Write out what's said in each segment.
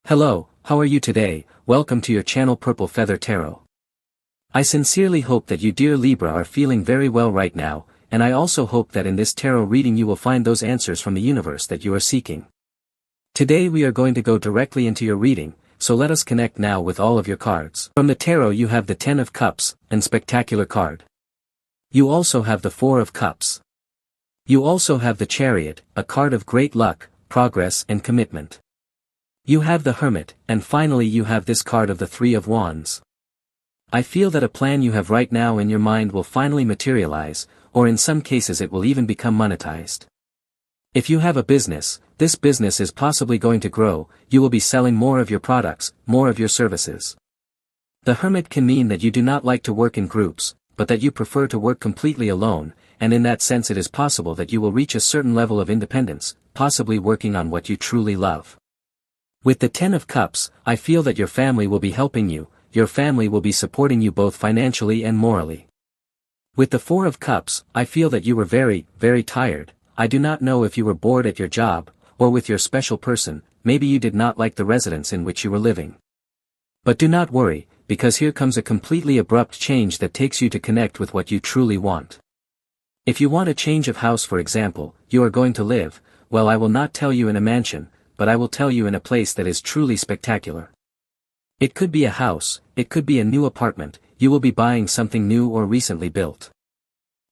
Hello, how are you today? Welcome to your channel Purple Feather Tarot. I sincerely hope that you dear Libra are feeling very well right now, and I also hope that in this tarot reading you will find those answers from the universe that you are seeking. Today we are going to go directly into your reading, so let us connect now with all of your cards. From the tarot you have the Ten of Cups, and spectacular card. You also have the Four of Cups. You also have the Chariot, a card of great luck, progress and commitment. You have the Hermit, and finally you have this card of the Three of Wands. I feel that a plan you have right now in your mind will finally materialize, or in some cases it will even become monetized. If you have a business, this business is possibly going to grow, you will be selling more of your products, more of your services. The Hermit can mean that you do not like to work in groups, but that you prefer to work completely alone, and in that sense it is possible that you will reach a certain level of independence, possibly working on what you truly love. With the Ten of Cups, I feel that your family will be helping you, your family will be supporting you both financially and morally. With the Four of Cups, I feel that you were very, very tired. I do not know if you were bored at your job, or with your special person, maybe you did not like the residence in which you were living. But do not worry, because here comes a completely abrupt change that takes you to connect with what you truly want. If you want a change of house for example, you are going to live, well I will not tell you in a mansion, but I will tell you in a place that is truly spectacular. It could be a house, it could be a new apartment, you will be buying something new or recently built.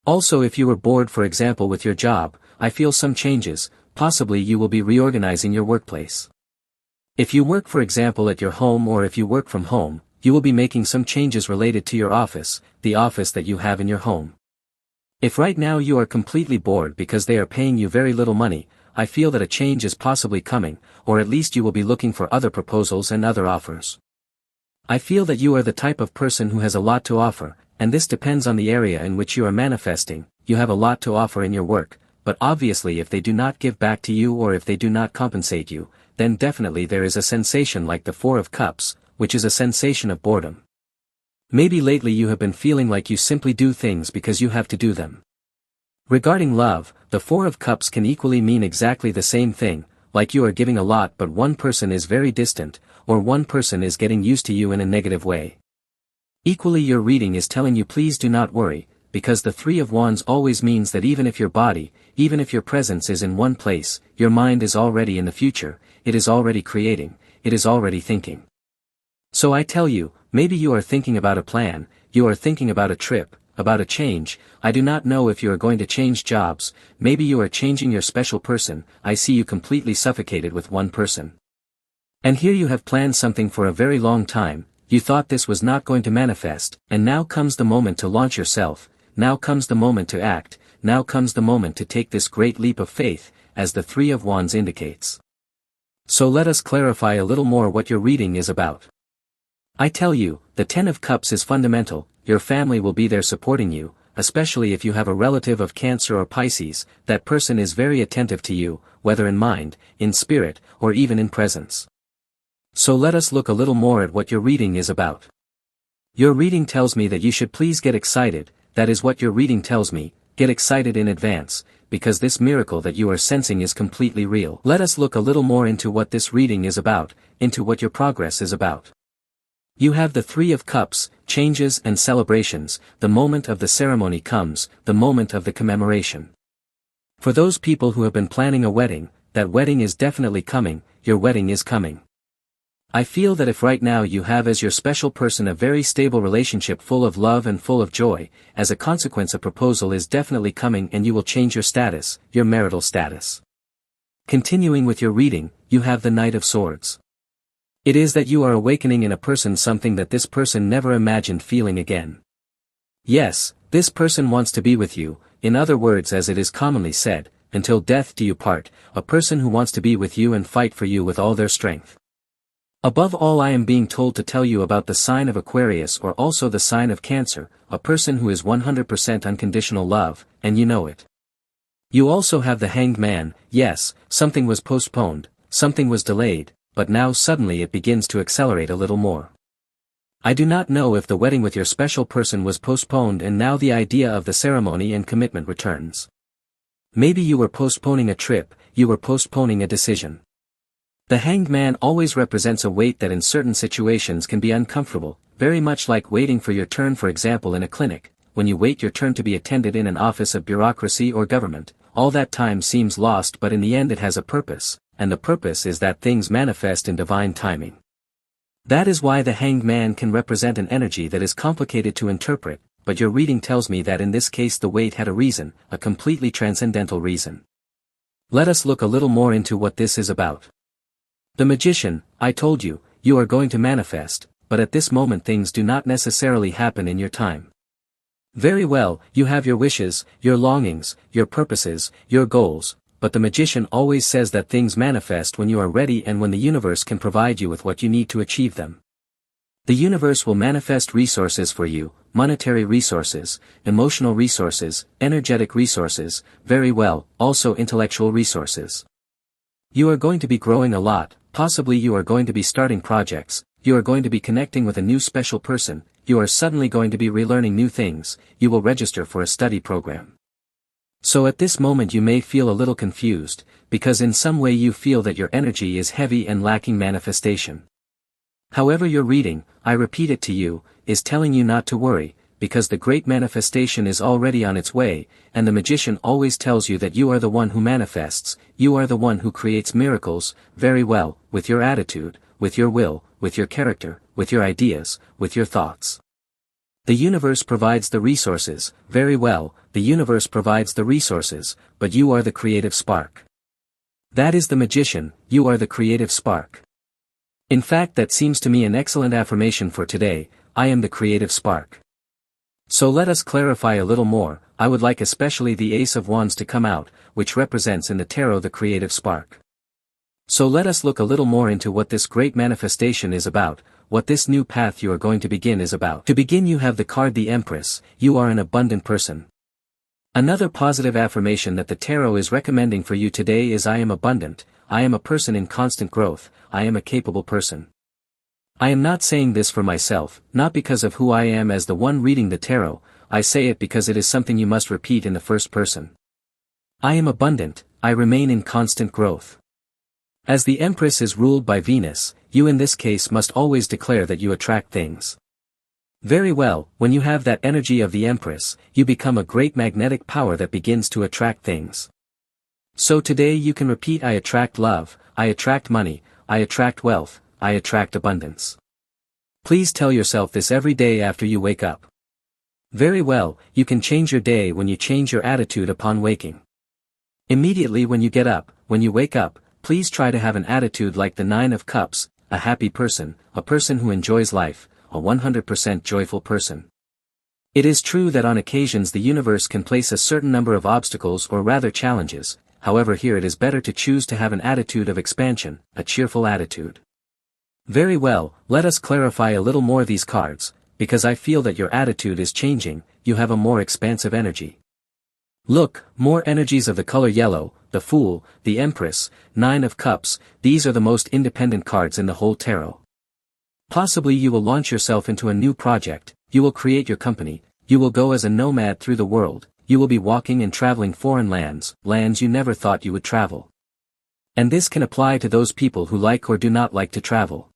Also if you were bored for example with your job, I feel some changes, possibly you will be reorganizing your workplace. If you work for example at your home or if you work from home, you will be making some changes related to your office, the office that you have in your home. If right now you are completely bored because they are paying you very little money, I feel that a change is possibly coming, or at least you will be looking for other proposals and other offers. I feel that you are the type of person who has a lot to offer, and this depends on the area in which you are manifesting. You have a lot to offer in your work, but obviously if they do not give back to you or if they do not compensate you, then definitely there is a sensation like the Four of Cups, which is a sensation of boredom. Maybe lately you have been feeling like you simply do things because you have to do them. Regarding love, the Four of Cups can equally mean exactly the same thing, like you are giving a lot but one person is very distant, or one person is getting used to you in a negative way. Equally your reading is telling you please do not worry, because the Three of Wands always means that even if your body, even if your presence is in one place, your mind is already in the future, it is already creating, it is already thinking. So I tell you, maybe you are thinking about a plan, you are thinking about a trip, about a change, I do not know if you are going to change jobs, maybe you are changing your special person, I see you completely suffocated with one person. And here you have planned something for a very long time, you thought this was not going to manifest, and now comes the moment to launch yourself, now comes the moment to act, now comes the moment to take this great leap of faith, as the Three of Wands indicates. So let us clarify a little more what your reading is about. I tell you, the Ten of Cups is fundamental, your family will be there supporting you, especially if you have a relative of Cancer or Pisces, that person is very attentive to you, whether in mind, in spirit, or even in presence. So let us look a little more at what your reading is about. Your reading tells me that you should please get excited, that is what your reading tells me, get excited in advance, because this miracle that you are sensing is completely real. Let us look a little more into what this reading is about, into what your progress is about. You have the Three of Cups, changes and celebrations, the moment of the ceremony comes, the moment of the commemoration. For those people who have been planning a wedding, that wedding is definitely coming, your wedding is coming. I feel that if right now you have as your special person a very stable relationship full of love and full of joy, as a consequence a proposal is definitely coming and you will change your status, your marital status. Continuing with your reading, you have the Knight of Swords. It is that you are awakening in a person something that this person never imagined feeling again. Yes, this person wants to be with you, in other words as it is commonly said, until death do you part, a person who wants to be with you and fight for you with all their strength. Above all I am being told to tell you about the sign of Aquarius or also the sign of Cancer, a person who is 100% unconditional love, and you know it. You also have the Hanged Man, yes, something was postponed, something was delayed, but now suddenly it begins to accelerate a little more. I do not know if the wedding with your special person was postponed and now the idea of the ceremony and commitment returns. Maybe you were postponing a trip, you were postponing a decision. The Hanged Man always represents a wait that in certain situations can be uncomfortable, very much like waiting for your turn, for example in a clinic. When you wait your turn to be attended in an office of bureaucracy or government, all that time seems lost, but in the end it has a purpose, and the purpose is that things manifest in divine timing. That is why the Hanged Man can represent an energy that is complicated to interpret, but your reading tells me that in this case the wait had a reason, a completely transcendental reason. Let us look a little more into what this is about. The Magician, I told you, you are going to manifest, but at this moment things do not necessarily happen in your time. Very well, you have your wishes, your longings, your purposes, your goals, but the Magician always says that things manifest when you are ready and when the universe can provide you with what you need to achieve them. The universe will manifest resources for you, monetary resources, emotional resources, energetic resources, very well, also intellectual resources. You are going to be growing a lot, possibly you are going to be starting projects, you are going to be connecting with a new special person, you are suddenly going to be relearning new things, you will register for a study program. So at this moment you may feel a little confused, because in some way you feel that your energy is heavy and lacking manifestation. However, your reading, I repeat it to you, is telling you not to worry, because the great manifestation is already on its way, and the Magician always tells you that you are the one who manifests, you are the one who creates miracles, very well, with your attitude, with your will, with your character, with your ideas, with your thoughts. The universe provides the resources, very well, the universe provides the resources, but you are the creative spark. That is the Magician, you are the creative spark. In fact, that seems to me an excellent affirmation for today, I am the creative spark. So let us clarify a little more. I would like especially the Ace of Wands to come out, which represents in the tarot the creative spark. So let us look a little more into what this great manifestation is about, what this new path you are going to begin is about. To begin, you have the card the Empress, you are an abundant person. Another positive affirmation that the tarot is recommending for you today is I am abundant, I am a person in constant growth, I am a capable person. I am not saying this for myself, not because of who I am as the one reading the tarot, I say it because it is something you must repeat in the first person. I am abundant, I remain in constant growth. As the Empress is ruled by Venus, you in this case must always declare that you attract things. Very well, when you have that energy of the Empress, you become a great magnetic power that begins to attract things. So today you can repeat I attract love, I attract money, I attract wealth, I attract abundance. Please tell yourself this every day after you wake up. Very well, you can change your day when you change your attitude upon waking. Immediately when you get up, when you wake up, please try to have an attitude like the Nine of Cups, a happy person, a person who enjoys life, a 100% joyful person. It is true that on occasions the universe can place a certain number of obstacles or rather challenges, however here it is better to choose to have an attitude of expansion, a cheerful attitude. Very well, let us clarify a little more these cards, because I feel that your attitude is changing, you have a more expansive energy. Look, more energies of the color yellow, the Fool, the Empress, Nine of Cups, these are the most independent cards in the whole tarot. Possibly you will launch yourself into a new project, you will create your company, you will go as a nomad through the world, you will be walking and traveling foreign lands, lands you never thought you would travel. And this can apply to those people who like or do not like to travel.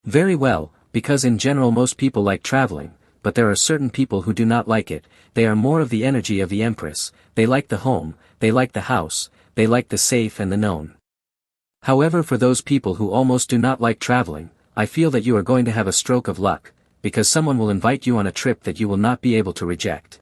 Very well, because in general most people like traveling, but there are certain people who do not like it, they are more of the energy of the Empress, they like the home, they like the house, they like the safe and the known. However, for those people who almost do not like traveling, I feel that you are going to have a stroke of luck, because someone will invite you on a trip that you will not be able to reject.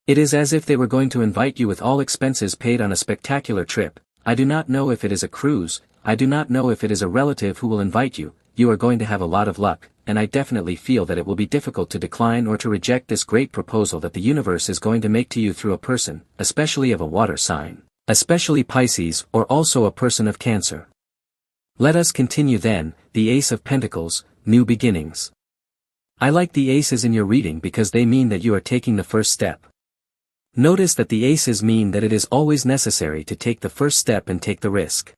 It is as if they were going to invite you with all expenses paid on a spectacular trip. I do not know if it is a cruise, I do not know if it is a relative who will invite you, you are going to have a lot of luck, and I definitely feel that it will be difficult to decline or to reject this great proposal that the universe is going to make to you through a person, especially of a water sign, especially Pisces or also a person of Cancer. Let us continue then, the Ace of Pentacles, new beginnings. I like the aces in your reading because they mean that you are taking the first step. Notice that the aces mean that it is always necessary to take the first step and take the risk.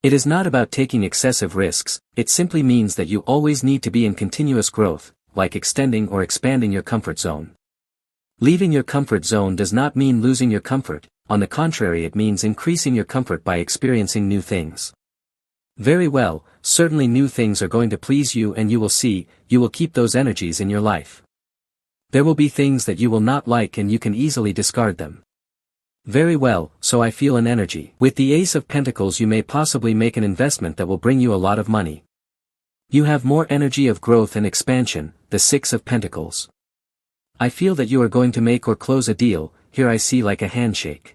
It is not about taking excessive risks, it simply means that you always need to be in continuous growth, like extending or expanding your comfort zone. Leaving your comfort zone does not mean losing your comfort, on the contrary it means increasing your comfort by experiencing new things. Very well, certainly new things are going to please you and you will see, you will keep those energies in your life. There will be things that you will not like and you can easily discard them. Very well, so I feel an energy. With the Ace of Pentacles you may possibly make an investment that will bring you a lot of money. You have more energy of growth and expansion, the Six of Pentacles. I feel that you are going to make or close a deal, here I see like a handshake.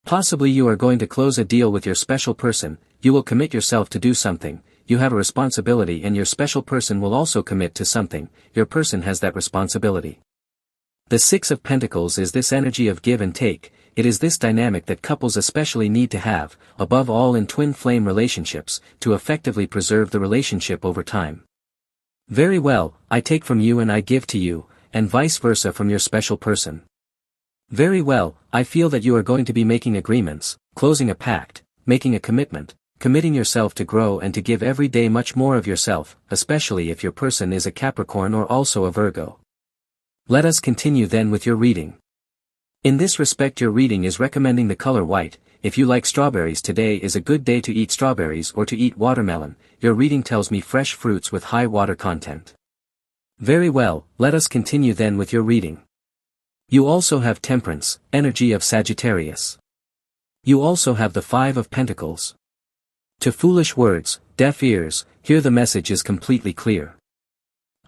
Possibly you are going to close a deal with your special person, you will commit yourself to do something, you have a responsibility and your special person will also commit to something, your person has that responsibility. The Six of Pentacles is this energy of give and take, it is this dynamic that couples especially need to have, above all in twin flame relationships, to effectively preserve the relationship over time. Very well, I take from you and I give to you, and vice versa from your special person. Very well, I feel that you are going to be making agreements, closing a pact, making a commitment, committing yourself to grow and to give every day much more of yourself, especially if your person is a Capricorn or also a Virgo. Let us continue then with your reading. In this respect your reading is recommending the color white. If you like strawberries, today is a good day to eat strawberries or to eat watermelon. Your reading tells me fresh fruits with high water content. Very well, let us continue then with your reading. You also have Temperance, energy of Sagittarius. You also have the Five of Pentacles. To foolish words, deaf ears, here the message is completely clear.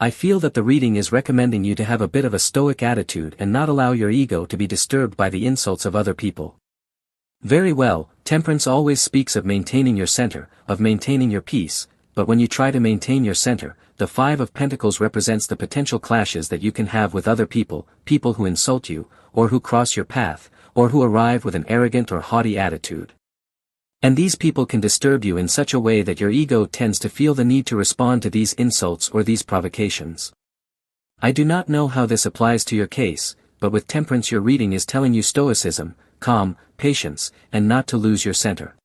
I feel that the reading is recommending you to have a bit of a stoic attitude and not allow your ego to be disturbed by the insults of other people. Very well, Temperance always speaks of maintaining your center, of maintaining your peace, but when you try to maintain your center, the Five of Pentacles represents the potential clashes that you can have with other people, people who insult you, or who cross your path, or who arrive with an arrogant or haughty attitude. And these people can disturb you in such a way that your ego tends to feel the need to respond to these insults or these provocations. I do not know how this applies to your case, but with Temperance your reading is telling you stoicism, calm, patience, and not to lose your center.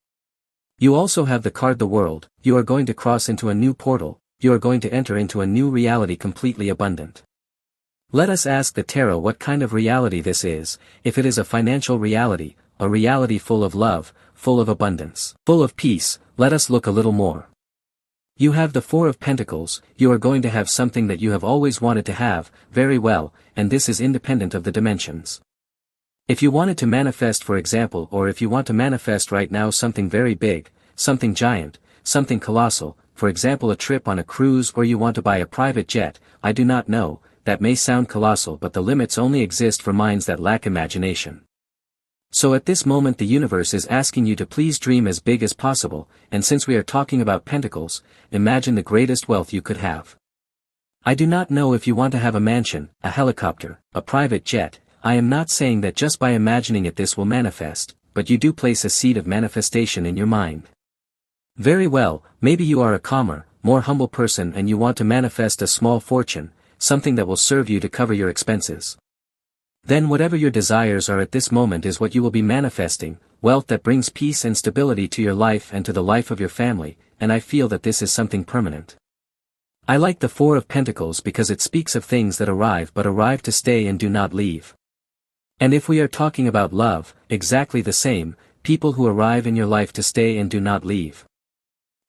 You also have the card the World, you are going to cross into a new portal, you are going to enter into a new reality completely abundant. Let us ask the tarot what kind of reality this is, if it is a financial reality, a reality full of love, full of abundance, full of peace, let us look a little more. You have the Four of Pentacles, you are going to have something that you have always wanted to have, very well, and this is independent of the dimensions. If you wanted to manifest for example or if you want to manifest right now something very big, something giant, something colossal, for example a trip on a cruise or you want to buy a private jet, I do not know, that may sound colossal but the limits only exist for minds that lack imagination. So at this moment the universe is asking you to please dream as big as possible, and since we are talking about pentacles, imagine the greatest wealth you could have. I do not know if you want to have a mansion, a helicopter, a private jet, I am not saying that just by imagining it this will manifest, but you do place a seed of manifestation in your mind. Very well, maybe you are a calmer, more humble person and you want to manifest a small fortune, something that will serve you to cover your expenses. Then whatever your desires are at this moment is what you will be manifesting, wealth that brings peace and stability to your life and to the life of your family, and I feel that this is something permanent. I like the Four of Pentacles because it speaks of things that arrive but arrive to stay and do not leave. And if we are talking about love, exactly the same, people who arrive in your life to stay and do not leave.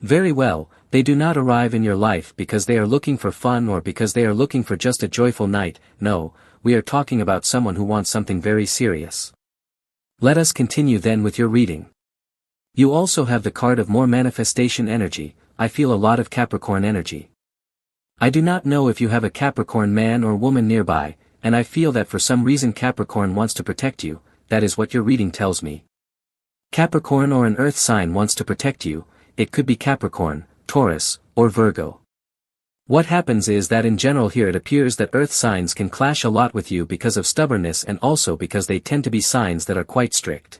Very well, they do not arrive in your life because they are looking for fun or because they are looking for just a joyful night, no, we are talking about someone who wants something very serious. Let us continue then with your reading. You also have the card of more manifestation energy, I feel a lot of Capricorn energy. I do not know if you have a Capricorn man or woman nearby, and I feel that for some reason Capricorn wants to protect you, that is what your reading tells me. Capricorn or an earth sign wants to protect you, it could be Capricorn, Taurus, or Virgo. What happens is that in general here it appears that earth signs can clash a lot with you because of stubbornness and also because they tend to be signs that are quite strict.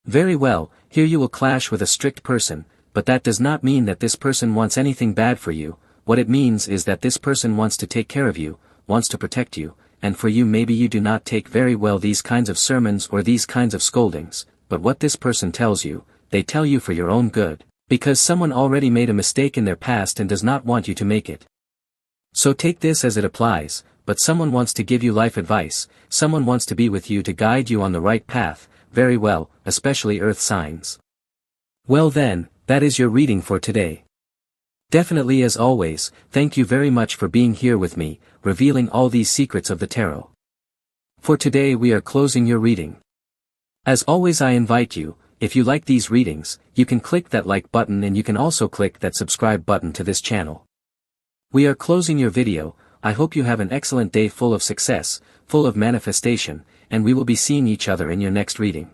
Very well, here you will clash with a strict person, but that does not mean that this person wants anything bad for you, what it means is that this person wants to take care of you, wants to protect you, and for you maybe you do not take very well these kinds of sermons or these kinds of scoldings, but what this person tells you, they tell you for your own good. Because someone already made a mistake in their past and does not want you to make it. So take this as it applies, but someone wants to give you life advice, someone wants to be with you to guide you on the right path, very well, especially earth signs. Well then, That is your reading for today. Definitely, as always, thank you very much for being here with me, revealing all these secrets of the tarot. For today we are closing your reading. As always, I invite you, if you like these readings, you can click that like button and you can also click that subscribe button to this channel. We are closing your video. I hope you have an excellent day full of success, full of manifestation, and we will be seeing each other in your next reading.